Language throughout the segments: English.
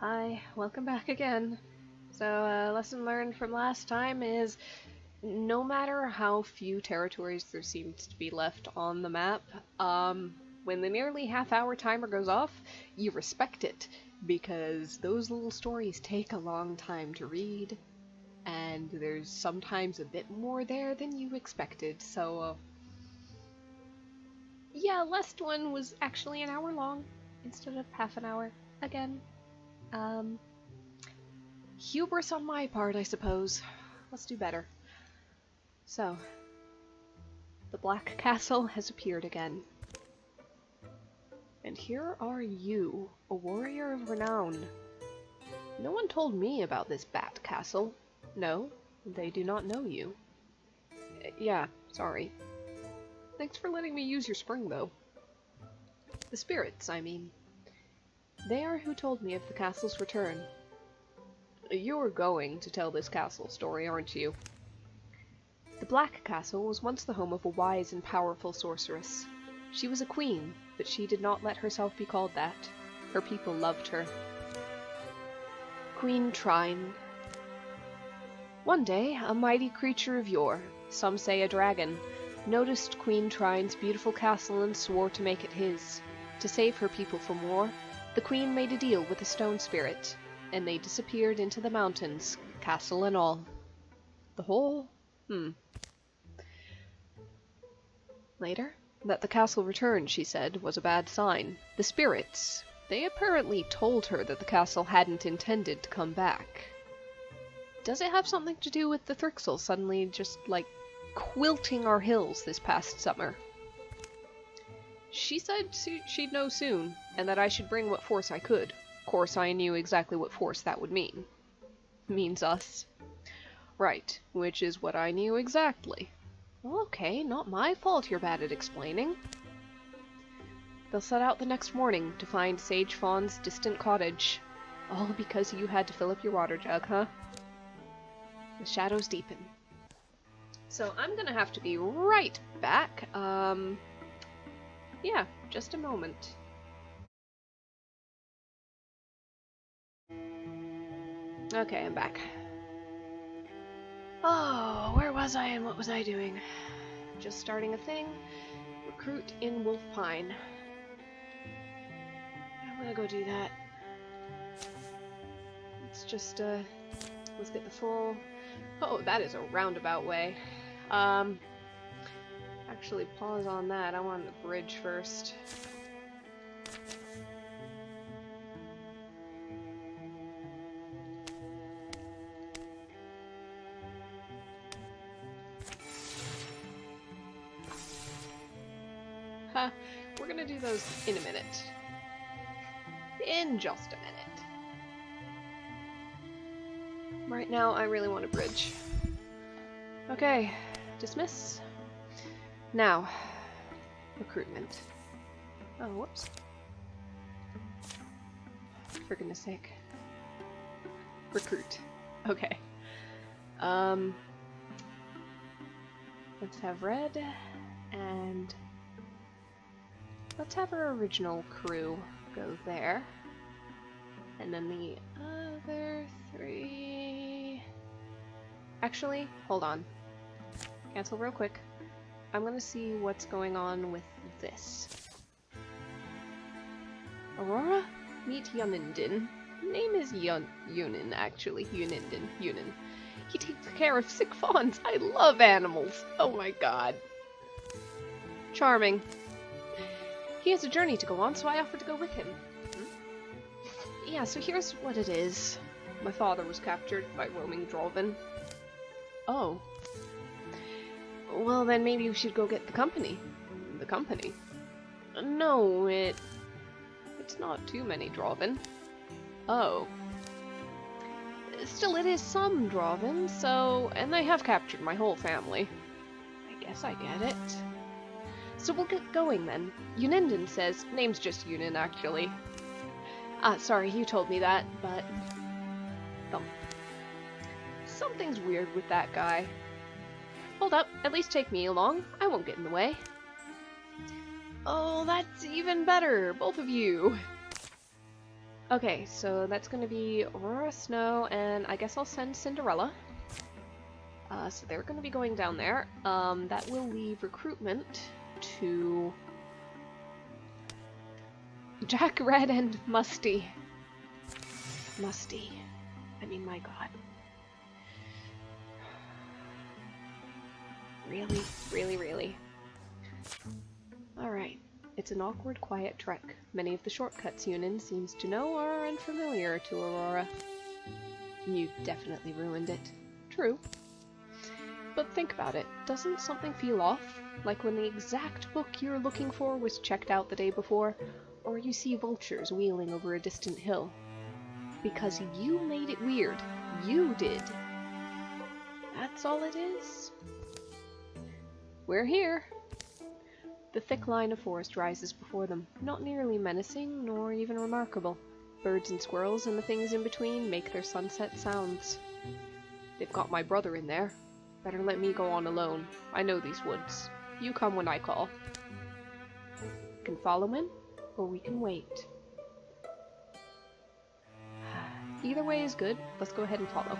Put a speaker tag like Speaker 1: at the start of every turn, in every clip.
Speaker 1: Hi, welcome back again. So, lesson learned from last time is no matter how few territories there seems to be left on the map, when the nearly half-hour timer goes off, you respect it, because those little stories take a long time to read, and there's sometimes a bit more there than you expected, so, yeah, last one was actually an hour long, instead of half an hour, again. Hubris on my part, I suppose. Let's do better. So, the Black Castle has appeared again. And here are you, a warrior of renown. No one told me about this Bat Castle. No, they do not know you. Yeah, sorry. Thanks for letting me use your spring, though. The spirits, I mean. They are who told me of the castle's return. You're going to tell this castle story, aren't you? The Black Castle was once the home of a wise and powerful sorceress. She was a queen, but she did not let herself be called that. Her people loved her. Queen Trine. One day, a mighty creature of yore, some say a dragon, noticed Queen Trine's beautiful castle and swore to make it his. To save her people from war, the queen made a deal with a stone spirit, and they disappeared into the mountains, castle and all. The whole? Later, that the castle returned, she said, was a bad sign. The spirits, they apparently told her that the castle hadn't intended to come back. Does it have something to do with the Thrixel suddenly just, like, quilting our hills this past summer? She said she'd know soon, and that I should bring what force I could. Of course, I knew exactly what force that would mean. Means us. Right, which is what I knew exactly. Well, okay, not my fault you're bad at explaining. They'll set out the next morning to find Sage Fawn's distant cottage. All because you had to fill up your water jug, huh? The shadows deepen. So I'm gonna have to be right back. Yeah, just a moment. Okay, I'm back. Oh, where was I and what was I doing? Just starting a thing. Recruit in Wolf Pine. I'm gonna go do that. Let's just, let's get the full... Oh, that is a roundabout way. Actually, pause on that. I want the bridge first. Huh, we're gonna do those in a minute. In just a minute. Right now, I really want a bridge. Okay, dismiss. Now, recruitment. Oh, whoops. For goodness sake. Recruit. Okay. Let's have red, and let's have our original crew go there. And then the other three... Actually, hold on. Cancel real quick. I'm gonna see what's going on with this. Aurora? Meet Yuninden. Name is Yunin, actually. Yuninden. Yunin. He takes care of sick fawns. I love animals. Oh my god. Charming. He has a journey to go on, so I offered to go with him. Yeah, so here's what it is. My father was captured by roaming Drolvin. Oh. Well, then maybe we should go get the company. The company? No, it's not too many Drolvin. Oh. Still, it is some Drolvin, so... And they have captured my whole family. I guess I get it. So we'll get going then. Yuninden says... Name's just Yunin, actually. Sorry, you told me that, but... Thump. Something's weird with that guy. Hold up, at least take me along. I won't get in the way. Oh, that's even better, both of you. Okay, so that's gonna be Aurora, Snow, and I guess I'll send Cinderella. So they're gonna be going down there. That will leave recruitment to Jack, Red, and Musty. Musty. I mean, my god. Really? Really, really? Alright. It's an awkward, quiet trek. Many of the shortcuts Yunin seems to know are unfamiliar to Aurora. You definitely ruined it. True. But think about it. Doesn't something feel off? Like when the exact book you're looking for was checked out the day before, or you see vultures wheeling over a distant hill. Because you made it weird. You did. That's all it is. We're here. The thick line of forest rises before them, not nearly menacing, nor even remarkable. Birds and squirrels and the things in between make their sunset sounds. They've got my brother in there. Better let me go on alone. I know these woods. You come when I call. We can follow in, or we can wait. Either way is good. Let's go ahead and follow.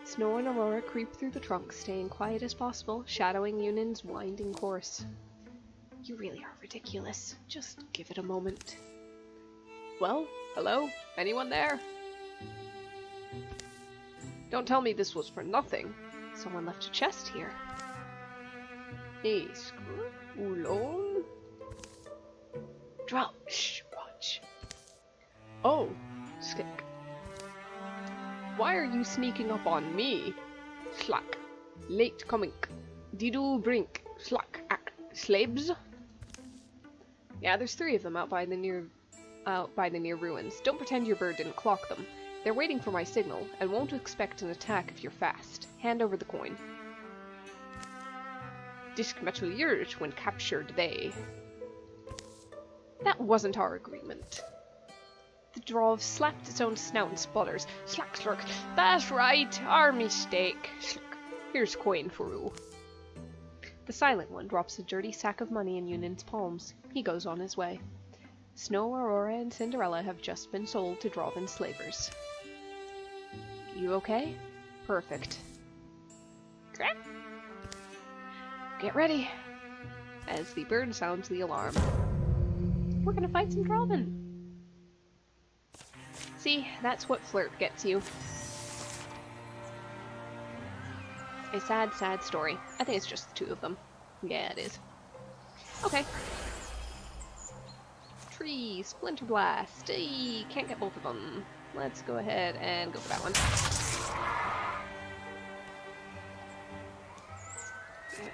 Speaker 1: Snow and Aurora creep through the trunk, staying quiet as possible, shadowing Yunin's winding course. You really are ridiculous. Just give it a moment. Well, hello? Anyone there? Don't tell me this was for nothing. Someone left a chest here. Is alone? Drop. Shh, watch. Oh, Skick. Why are you sneaking up on me? Slack. Late coming. Diddle brink. Slack. Slabs? Yeah, there's 3 of them out by the near ruins. Don't pretend your bird didn't clock them. They're waiting for my signal, and won't expect an attack if you're fast. Hand over the coin. Disc metal yours when captured they. That wasn't our agreement. The dwarf slapped its own snout and sputters. Slack, slurk. That's right, our mistake. Slurk. Here's coin for you. The silent one drops a dirty sack of money in Yunin's palms. He goes on his way. Snow, Aurora, and Cinderella have just been sold to Dwarven slavers. You okay? Perfect. Crap. Get ready. As the bird sounds the alarm. We're gonna fight some Dwarven. See, that's what flirt gets you. A sad, sad story. I think it's just the 2 of them. Yeah, it is. Okay. Tree, Splinter Blast. Hey, can't get both of them. Let's go ahead and go for that one.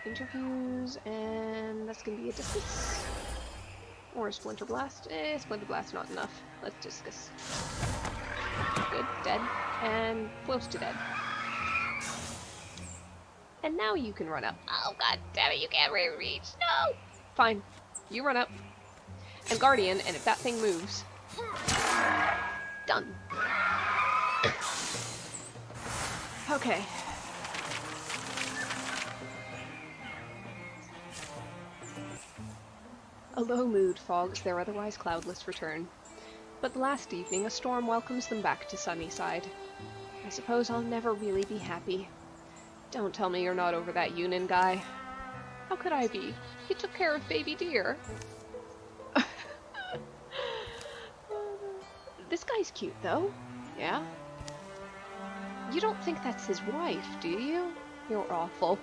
Speaker 1: Interviews, and that's gonna be a discus. Or a Splinter Blast. Splinter Blast not enough. Let's discus. Good, dead. And close to dead. And now you can run up. Oh god damn it, you can't reach. No! Fine. You run up. And Guardian, and if that thing moves... Done. Okay. A low mood fogs their otherwise cloudless return. But the last evening, a storm welcomes them back to Sunnyside. I suppose I'll never really be happy. Don't tell me you're not over that Yunin guy. How could I be? He took care of baby deer. This guy's cute, though. Yeah? You don't think that's his wife, do you? You're awful.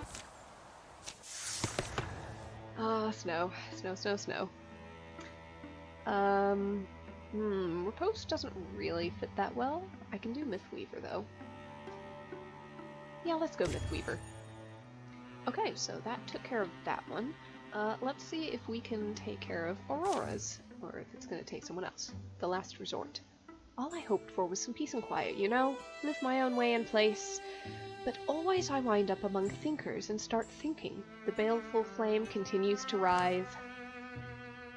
Speaker 1: Ah, snow. Snow, snow, snow. Riposte doesn't really fit that well. I can do Mythweaver, though. Yeah, let's go Mythweaver. Okay, so that took care of that one. Let's see if we can take care of Aurora's, or if it's going to take someone else. The last resort. All I hoped for was some peace and quiet, you know? Live my own way in place. But always I wind up among thinkers and start thinking. The baleful flame continues to rise.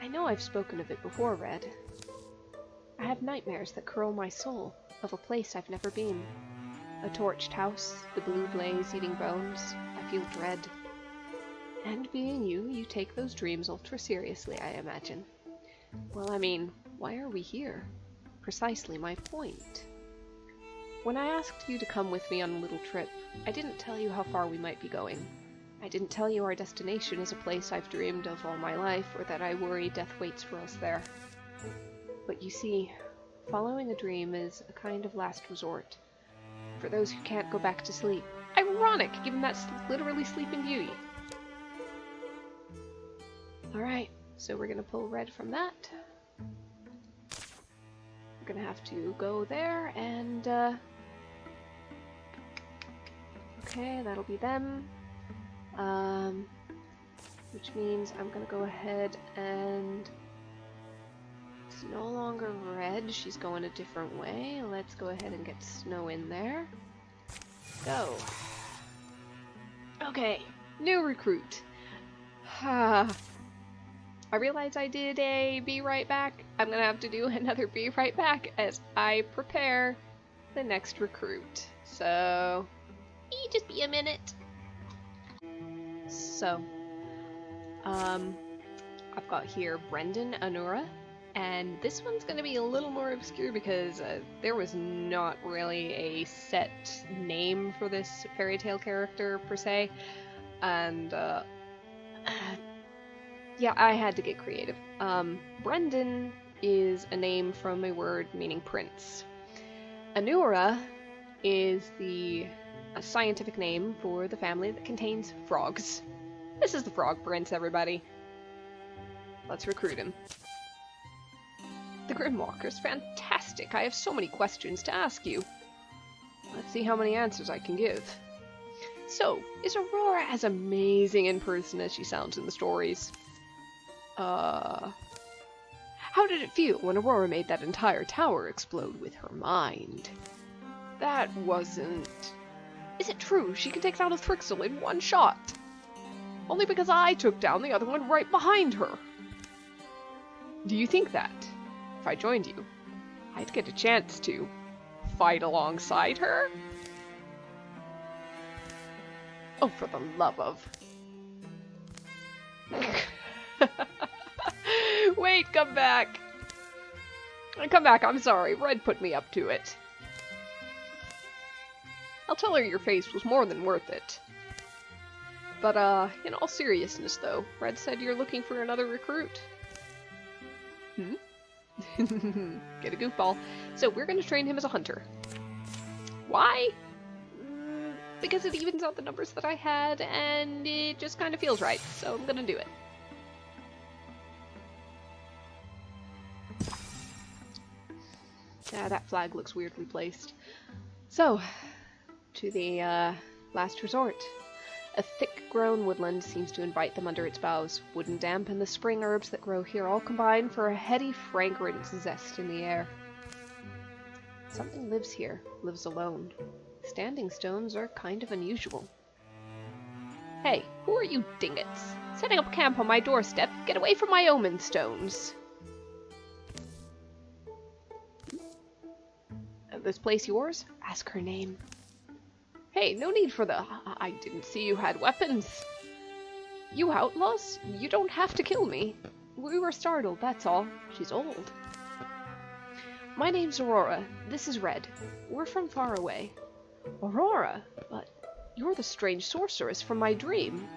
Speaker 1: I know I've spoken of it before, Red. I have nightmares that curl my soul, of a place I've never been. A torched house, the blue blaze eating bones. I feel dread. And being you, you take those dreams ultra seriously, I imagine. Well, I mean, why are we here? Precisely my point. When I asked you to come with me on a little trip, I didn't tell you how far we might be going. I didn't tell you our destination is a place I've dreamed of all my life, or that I worry death waits for us there. But you see, following a dream is a kind of last resort. For those who can't go back to sleep. Ironic, given that's literally Sleeping Beauty. Alright, so we're gonna pull red from that. We're gonna have to go there and, okay, that'll be them. Which means I'm gonna go ahead and... It's no longer red, she's going a different way. Let's go ahead and get Snow in there. Go. Okay, new recruit. I realize I did a be right back. I'm gonna have to do another be right back as I prepare the next recruit. So, just be a minute. So, I've got here Brendan Anura, and this one's gonna be a little more obscure because there was not really a set name for this fairy tale character per se, and yeah, I had to get creative. Brendan is a name from a word meaning prince. Anura is a scientific name for the family that contains frogs. This is the frog prince, everybody. Let's recruit him. The Grimwalkers, fantastic! I have so many questions to ask you. Let's see how many answers I can give. So, is Aurora as amazing in person as she sounds in the stories? How did it feel when Aurora made that entire tower explode with her mind? That wasn't... Is it true she can take down a Thrixel in one shot? Only because I took down the other one right behind her. Do you think that, if I joined you, I'd get a chance to fight alongside her? Oh, for the love of... Wait, come back! Come back, I'm sorry. Red put me up to it. I'll tell her your face was more than worth it. But, in all seriousness, though, Red said you're looking for another recruit. Get a goofball. So, we're gonna train him as a hunter. Why? Because it evens out the numbers that I had, and it just kind of feels right, so I'm gonna do it. Yeah, that flag looks weirdly placed. So, to the last resort. A thick-grown woodland seems to invite them under its boughs. Wood and damp and the spring herbs that grow here all combine for a heady fragrance zest in the air. Something lives here, lives alone. Standing stones are kind of unusual. Hey, who are you dingots? Setting up camp on my doorstep? Get away from my omen stones! This place yours? Ask her name. Hey, no need for the... I didn't see you had weapons. You outlaws? You don't have to kill me. We were startled, that's all. She's old. My name's Aurora. This is Red. We're from far away. Aurora? But you're the strange sorceress from my dream.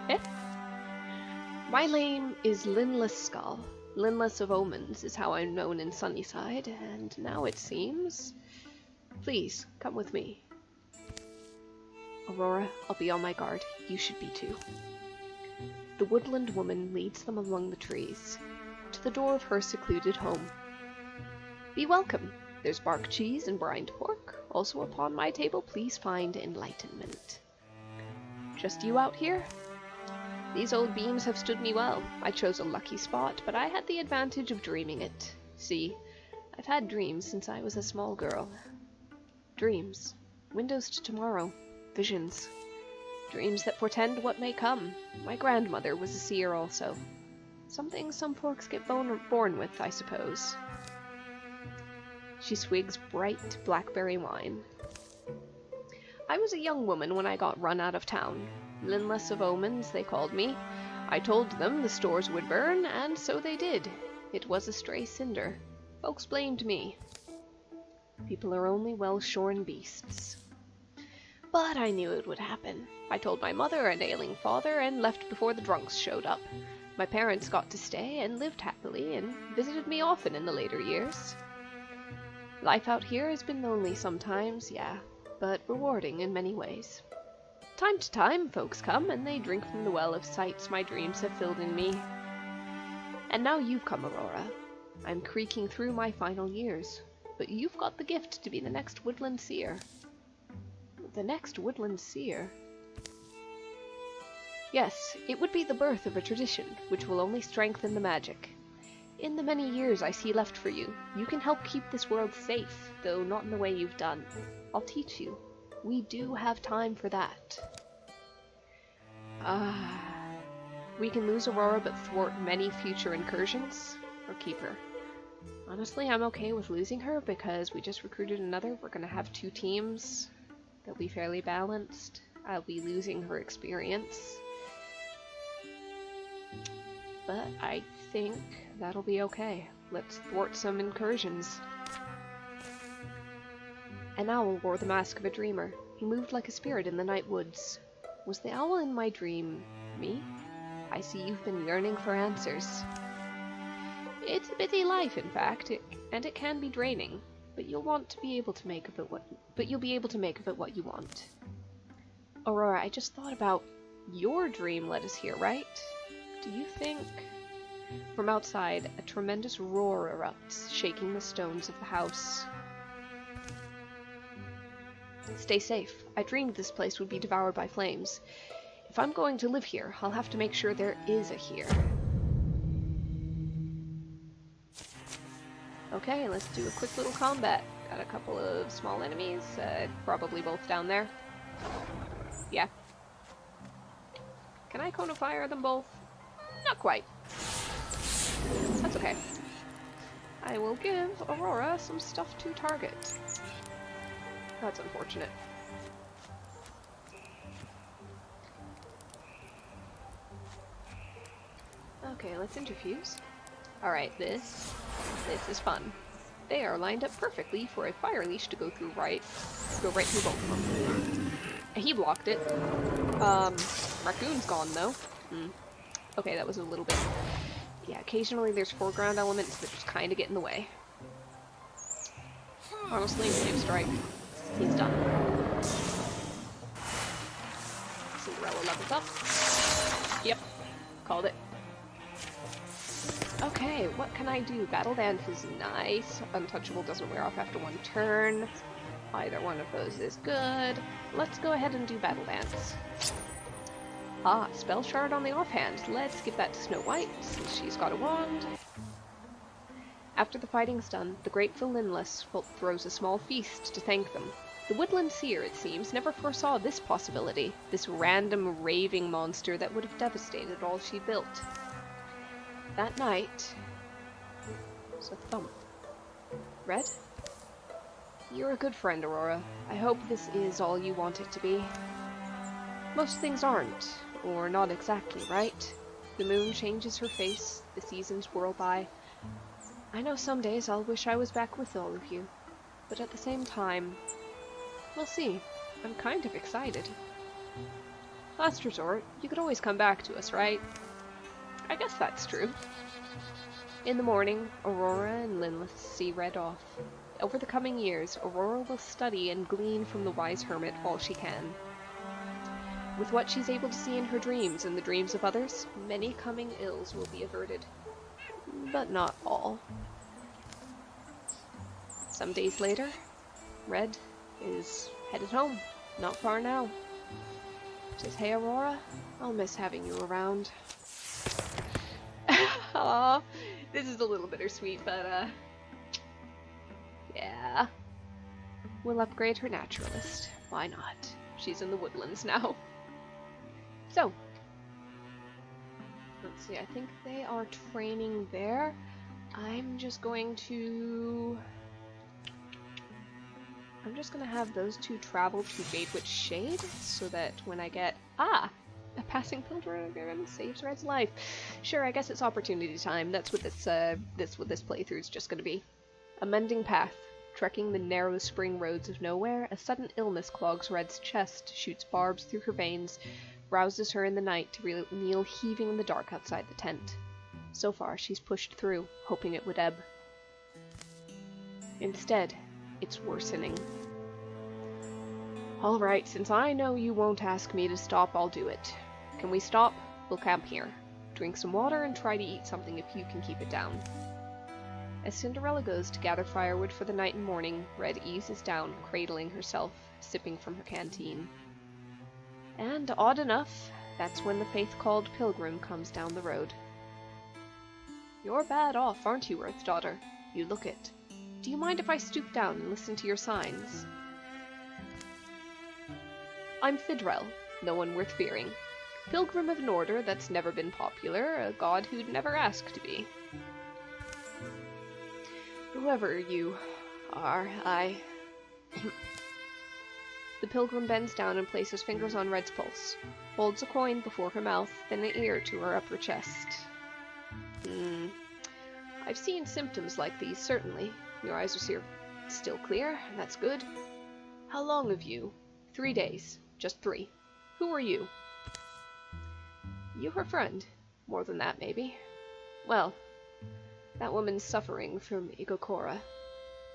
Speaker 1: Eh? My name is Linless Skull. Linless of Omens is how I'm known in Sunnyside, and now it seems... Please, come with me. Aurora, I'll be on my guard. You should be too. The woodland woman leads them among the trees, to the door of her secluded home. Be welcome. There's bark cheese and brined pork. Also upon my table, please find enlightenment. Just you out here? These old beams have stood me well. I chose a lucky spot, but I had the advantage of dreaming it. See, I've had dreams since I was a small girl. Dreams. Windows to tomorrow. Visions. Dreams that portend what may come. My grandmother was a seer also. Something some folks get born with, I suppose. She swigs bright blackberry wine. I was a young woman when I got run out of town. Linless of Omens, they called me. I told them the stores would burn, and so they did. It was a stray cinder. Folks blamed me. People are only well-shorn beasts. But I knew it would happen. I told my mother and ailing father and left before the drunks showed up. My parents got to stay and lived happily and visited me often in the later years. Life out here has been lonely sometimes, yeah, but rewarding in many ways. Time to time, folks come and they drink from the well of sights my dreams have filled in me. And now you've come, Aurora. I'm creaking through my final years, but you've got the gift to be the next woodland seer. The next woodland seer? Yes, it would be the birth of a tradition, which will only strengthen the magic. In the many years I see left for you, you can help keep this world safe, though not in the way you've done. I'll teach you. We do have time for that. We can lose Aurora but thwart many future incursions, or keep her. Honestly, I'm okay with losing her because we just recruited another. We're gonna have 2 teams. They'll be fairly balanced. I'll be losing her experience. But I think that'll be okay. Let's thwart some incursions. An owl wore the mask of a dreamer. He moved like a spirit in the night woods. Was the owl in my dream me? I see you've been yearning for answers. It's a busy life, in fact, and it can be draining, but you'll be able to make of it what you want. Aurora, I just thought about your dream led us here, right? Do you think? From outside, a tremendous roar erupts, shaking the stones of the house. Stay safe. I dreamed this place would be devoured by flames. If I'm going to live here, I'll have to make sure there is a here. Okay, let's do a quick little combat. Got a couple of small enemies, probably both down there. Yeah. Can I cone of fire them both? Not quite. That's okay. I will give Aurora some stuff to target. That's unfortunate. Okay, let's interfuse. Alright, this is fun. They are lined up perfectly for a fire leash to go right through both of them. He blocked it. Raccoon's gone though. Okay, that was a little bit... Yeah, occasionally there's foreground elements that just kind of get in the way. Honestly, Flame Strike. He's done. Cinderella levels up. Yep, called it. Okay, what can I do? Battle Dance is nice. Untouchable doesn't wear off after 1 turn. Either one of those is good. Let's go ahead and do Battle Dance. Spell Shard on the offhand. Let's give that to Snow White, since she's got a wand. After the fighting's done, the grateful Linless throws a small feast to thank them. The Woodland Seer, it seems, never foresaw this possibility, this random raving monster that would have devastated all she built. That night... There's a thump. Red? You're a good friend, Aurora. I hope this is all you want it to be. Most things aren't, or not exactly, right? The moon changes her face, the seasons whirl by. I know some days I'll wish I was back with all of you, but at the same time, we'll see. I'm kind of excited. Last resort, you could always come back to us, right? I guess that's true. In the morning, Aurora and Linless see Red off. Over the coming years, Aurora will study and glean from the wise hermit all she can. With what she's able to see in her dreams and the dreams of others, many coming ills will be averted. But not all. Some days later, Red is headed home. Not far now. Says, hey Aurora, I'll miss having you around. Aww, this is a little bittersweet, but yeah. We'll upgrade her naturalist. Why not? She's in the woodlands now. So, let's see, I think they are training there. I'm just going to have those 2 travel to Jadewitch Shade, so that when I get... A passing pilgrim saves Red's life. Sure, I guess it's opportunity time. That's what this playthrough is just going to be. A mending path. Trekking the narrow spring roads of nowhere, a sudden illness clogs Red's chest, shoots barbs through her veins, rouses her in the night to kneel heaving in the dark outside the tent. So far, she's pushed through, hoping it would ebb. Instead, it's worsening. Alright, since I know you won't ask me to stop, I'll do it. Can we stop? We'll camp here. Drink some water and try to eat something if you can keep it down. As Cinderella goes to gather firewood for the night and morning, Red eases down, cradling herself, sipping from her canteen. And, odd enough, that's when the faith-called pilgrim comes down the road. You're bad off, aren't you, Earth Daughter? You look it. Do you mind if I stoop down and listen to your signs? I'm Fidrel, no one worth fearing. Pilgrim of an order that's never been popular, a god who'd never ask to be. Whoever you are, The pilgrim bends down and places fingers on Red's pulse, holds a coin before her mouth, then an ear to her upper chest. I've seen symptoms like these, certainly. Your eyes are still clear, and that's good. How long have you? 3 days. Just 3. Who are you? You her friend. More than that, maybe. Well, that woman's suffering from Igokora.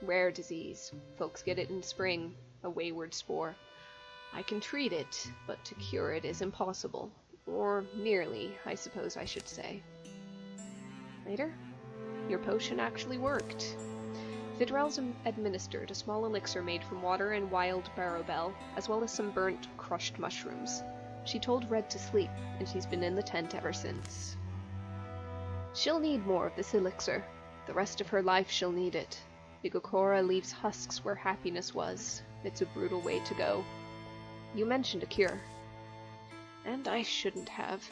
Speaker 1: Rare disease. Folks get it in spring. A wayward spore. I can treat it, but to cure it is impossible. Or nearly, I suppose I should say. Later, your potion actually worked. Fidrel's administered a small elixir made from water and wild barrowbell, as well as some burnt, crushed mushrooms. She told Red to sleep, and she's been in the tent ever since. She'll need more of this elixir. The rest of her life she'll need it. Igokora leaves husks where happiness was. It's a brutal way to go. You mentioned a cure. And I shouldn't have.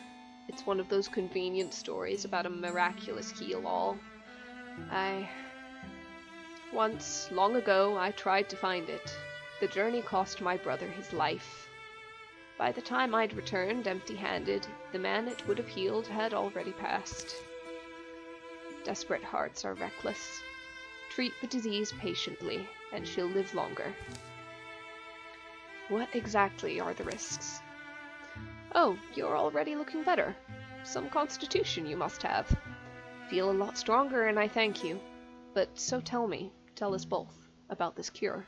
Speaker 1: It's one of those convenient stories about a miraculous heal-all. Once, long ago, I tried to find it. The journey cost my brother his life. By the time I'd returned empty-handed, the man it would have healed had already passed. Desperate hearts are reckless. Treat the disease patiently, and she'll live longer. What exactly are the risks? Oh, you're already looking better. Some constitution you must have. Feel a lot stronger, and I thank you. But so tell us both, about this cure.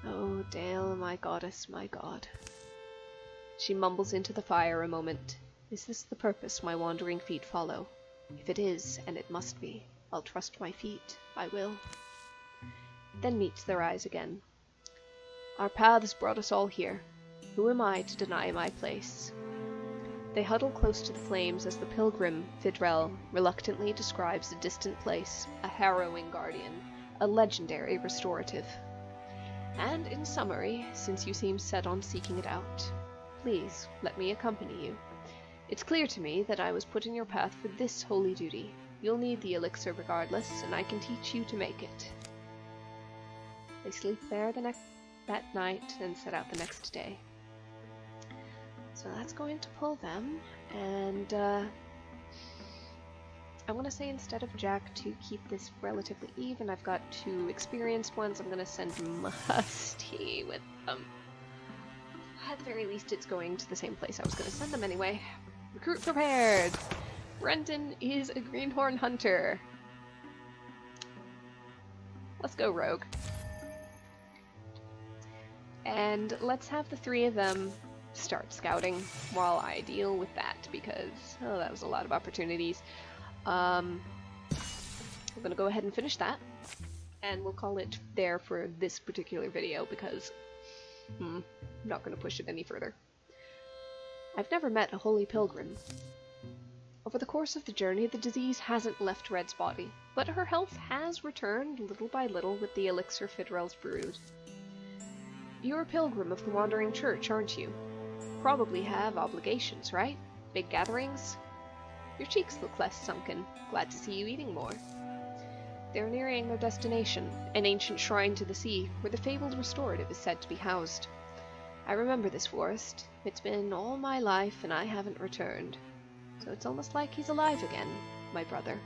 Speaker 1: Oh, Dale, my goddess, my god. She mumbles into the fire a moment. Is this the purpose my wandering feet follow? If it is, and it must be, I'll trust my feet, I will. Then meets their eyes again. Our paths brought us all here. Who am I to deny my place? They huddle close to the flames as the pilgrim, Fidrel, reluctantly describes a distant place, a harrowing guardian, a legendary restorative. And in summary, since you seem set on seeking it out, please let me accompany you. It's clear to me that I was put in your path for this holy duty. You'll need the elixir regardless, and I can teach you to make it. They sleep there that night and set out the next day. So that's going to pull them, and I want to say instead of Jack, to keep this relatively even, I've got 2 experienced ones. I'm going to send Musty with them. At the very least, it's going to the same place I was going to send them anyway. Recruit prepared! Brenton is a greenhorn hunter. Let's go rogue. And let's have the 3 of them start scouting while I deal with that, because that was a lot of opportunities. I'm gonna go ahead and finish that, and we'll call it there for this particular video, because I'm not gonna push it any further. I've never met a holy pilgrim. Over the course of the journey, the disease hasn't left Red's body, but her health has returned little by little with the elixir Fidrel's brewed. You're a pilgrim of the Wandering Church, aren't you? Probably have obligations, right? Big gatherings? Your cheeks look less sunken. Glad to see you eating more. They're nearing their destination, an ancient shrine to the sea, where the fabled restorative is said to be housed. I remember this forest. It's been all my life and I haven't returned. So it's almost like he's alive again, my brother.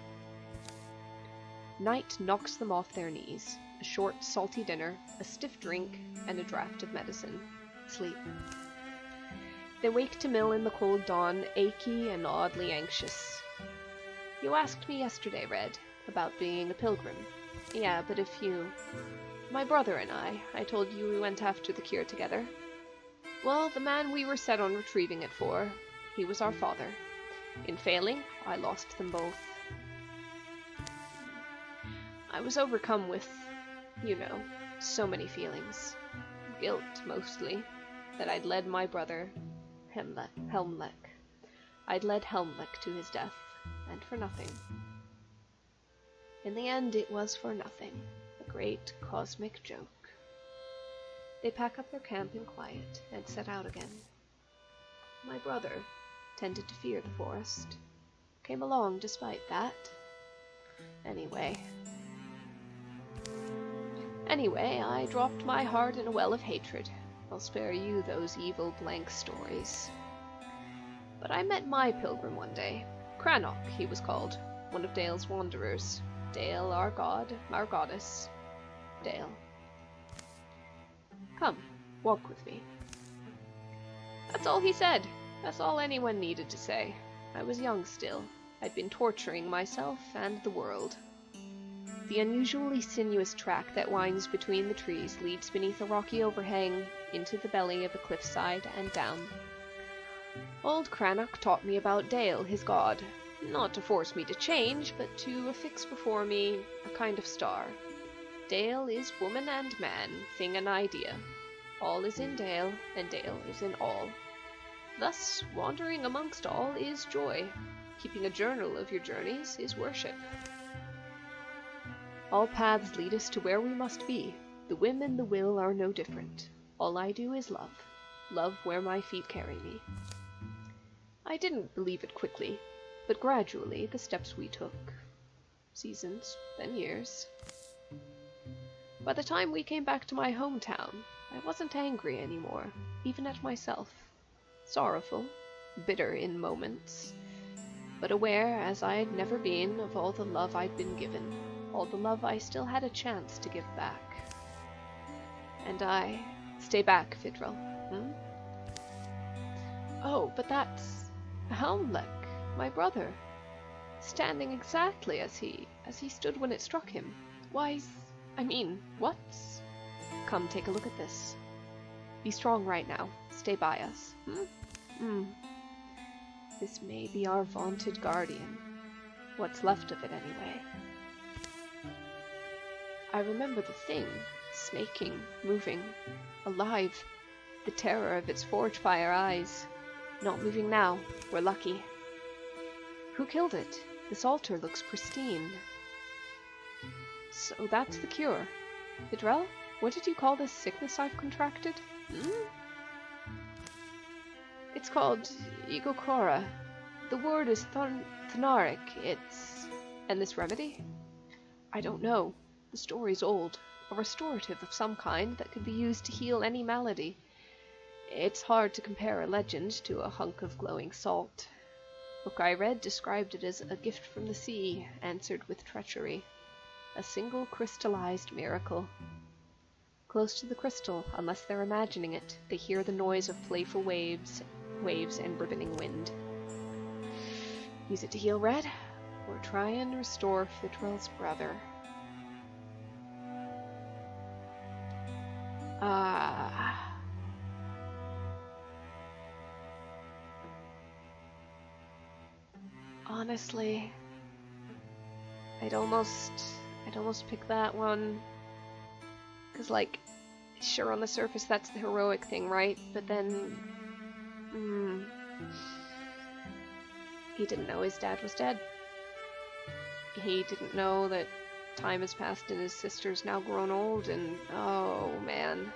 Speaker 1: Night knocks them off their knees. A short, salty dinner, a stiff drink, and a draught of medicine. Sleep. They wake to mill in the cold dawn, achy and oddly anxious. You asked me yesterday, Red, about being a pilgrim. Yeah, but if you... My brother and I told you we went after the cure together. Well, the man we were set on retrieving it for, he was our father. In failing, I lost them both. I was overcome with, you know, so many feelings. Guilt, mostly, that I'd led my brother, Helmlek. I'd led Helmlek to his death, and for nothing. In the end, it was for nothing. A great cosmic joke. They pack up their camp in quiet and set out again. My brother tended to fear the forest. Came along despite that. Anyway, I dropped my heart in a well of hatred. I'll spare you those evil blank stories. But I met my pilgrim one day. Cranach, he was called, one of Dale's wanderers. Dale, our god, our goddess. Dale. Come, walk with me. That's all he said. That's all anyone needed to say. I was young still. I'd been torturing myself and the world. The unusually sinuous track that winds between the trees leads beneath a rocky overhang into the belly of a cliffside and down. Old Cranach taught me about Dale, his god, not to force me to change, but to affix before me a kind of star. Dale is woman and man, thing and idea. All is in Dale, and Dale is in all. Thus, wandering amongst all is joy. Keeping a journal of your journeys is worship. All paths lead us to where we must be. The whim and the will are no different. All I do is love. Love where my feet carry me. I didn't believe it quickly, but gradually the steps we took. Seasons, then years. By the time we came back to my hometown, I wasn't angry anymore, even at myself. Sorrowful, bitter in moments, but aware, as I had never been, of all the love I'd been given, all the love I still had a chance to give back. And I... Stay back, Fidrel. Oh, but that's... Helmlek, my brother. Standing exactly as he stood when it struck him. Why, what? Come, take a look at this. Be strong right now. Stay by us. This may be our vaunted guardian. What's left of it, anyway. I remember the thing, snaking, moving, alive, the terror of its forge fire eyes. Not moving now. We're lucky. Who killed it? This altar looks pristine. So that's the cure. Fidrel, what did you call this sickness I've contracted? It's called Igokora. The word is Thanaric. It's... And this remedy? I don't know. The story's old. A restorative of some kind that could be used to heal any malady. It's hard to compare a legend to a hunk of glowing salt. Book I read described it as a gift from the sea, answered with treachery. A single crystallized miracle. Close to the crystal, unless they're imagining it, they hear the noise of playful waves and ribboning wind. Use it to heal Red, or try and restore Fidrel's brother. Honestly, I'd almost pick that one. 'Cause, like, sure, on the surface that's the heroic thing, right? But then... he didn't know his dad was dead. He didn't know that time has passed and his sister's now grown old, and... oh, man.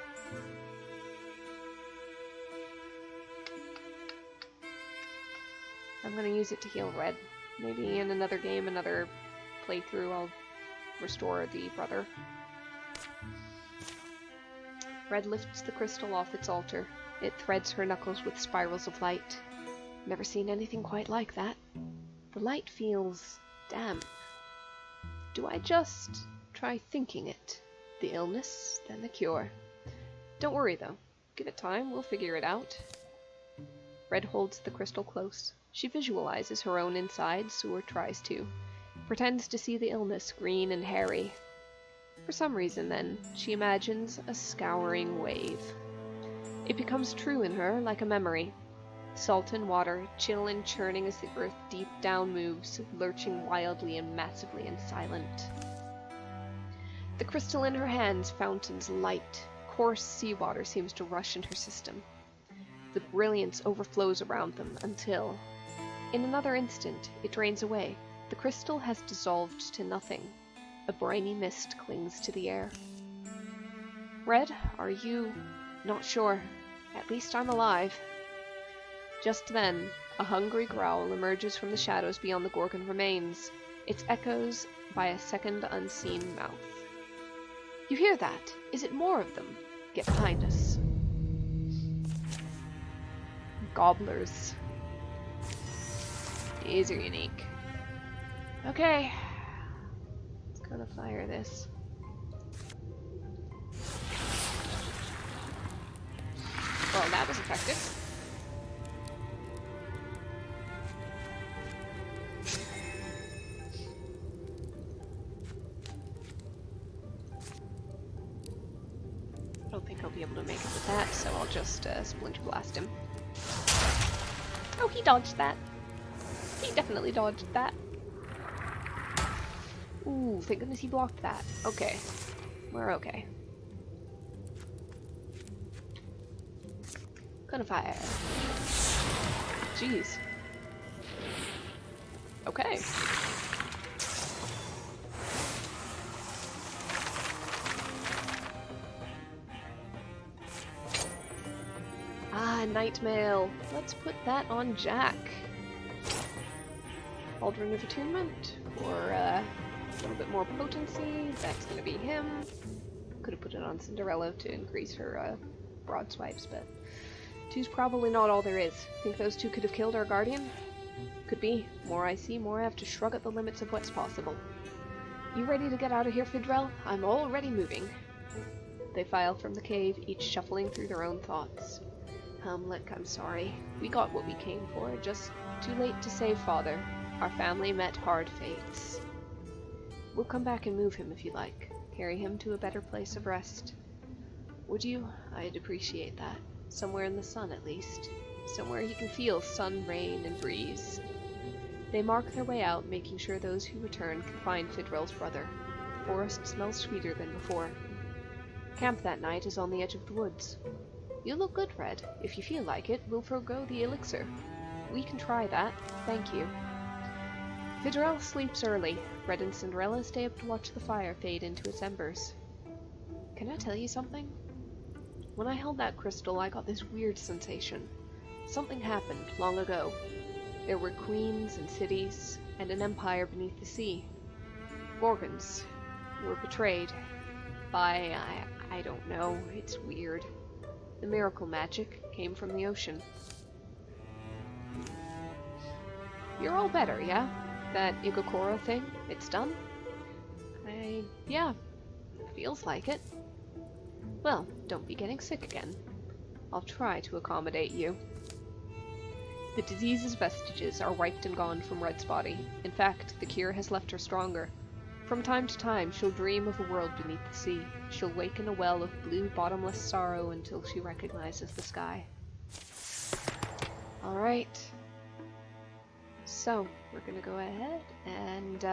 Speaker 1: I'm gonna use it to heal Red. Maybe in another game, another playthrough, I'll restore the brother. Red lifts the crystal off its altar. It threads her knuckles with spirals of light. Never seen anything quite like that. The light feels damp. Do I just try thinking it? The illness, then the cure. Don't worry though. Give it time, we'll figure it out. Red holds the crystal close. She visualizes her own insides, or tries to. Pretends to see the illness green and hairy. For some reason then, she imagines a scouring wave. It becomes true in her, like a memory. Salt and water, chill and churning as the earth deep down moves, lurching wildly and massively and silent. The crystal in her hands fountains light. Coarse seawater seems to rush in her system. The brilliance overflows around them until, in another instant, it drains away. The crystal has dissolved to nothing. A briny mist clings to the air. Red, are you... Not sure. At least I'm alive. Just then, a hungry growl emerges from the shadows beyond the Gorgon remains. Its echoes by a second unseen mouth. You hear that? Is it more of them? Get behind us. Gobblers. These are unique. Okay. Let's go to fire this. Well, that was effective. I don't think I'll be able to make it with that, so I'll just Splinter Blast him. Oh, he dodged that. He definitely dodged that. Ooh, thank goodness he blocked that. Okay. We're okay. Gonna fire. Jeez. Okay. Ah, Night Mail. Let's put that on Jack. Cauldron of Attunement for a little bit more potency. That's gonna be him. Could have put it on Cinderella to increase her broad swipes, but two's probably not all there is. Think those two could have killed our guardian? Could be. More I see, more I have to shrug at the limits of what's possible. You ready to get out of here, Fidrel? I'm already moving. They file from the cave, each shuffling through their own thoughts. Look, I'm sorry. We got what we came for, just too late to save Father. Our family met hard fates. We'll come back and move him if you like. Carry him to a better place of rest. Would you? I'd appreciate that. Somewhere in the sun, at least. Somewhere he can feel sun, rain, and breeze. They mark their way out, making sure those who return can find Fidrel's brother. The forest smells sweeter than before. Camp that night is on the edge of the woods. You look good, Red. If you feel like it, we'll forgo the elixir. We can try that. Thank you. Fidrel sleeps early. Red and Cinderella stay up to watch the fire fade into its embers. Can I tell you something? When I held that crystal, I got this weird sensation. Something happened long ago. There were queens and cities, and an empire beneath the sea. Gorgons were betrayed by, I don't know, it's weird. The miracle magic came from the ocean. You're all better, yeah? That Igokoro thing, it's done? Yeah, feels like it. Well, don't be getting sick again. I'll try to accommodate you. The disease's vestiges are wiped and gone from Red's body. In fact, the cure has left her stronger. From time to time, she'll dream of a world beneath the sea. She'll wake in a well of blue, bottomless sorrow until she recognizes the sky. Alright. So, we're gonna go ahead and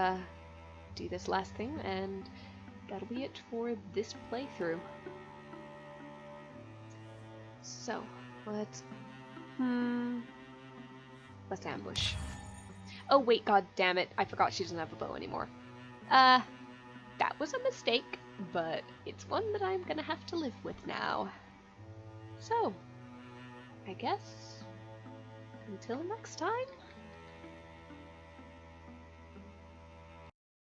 Speaker 1: do this last thing, and that'll be it for this playthrough. So, let's ambush. Oh wait, god damn it, I forgot she doesn't have a bow anymore. That was a mistake, but it's one that I'm gonna have to live with now. So, I guess, until next time.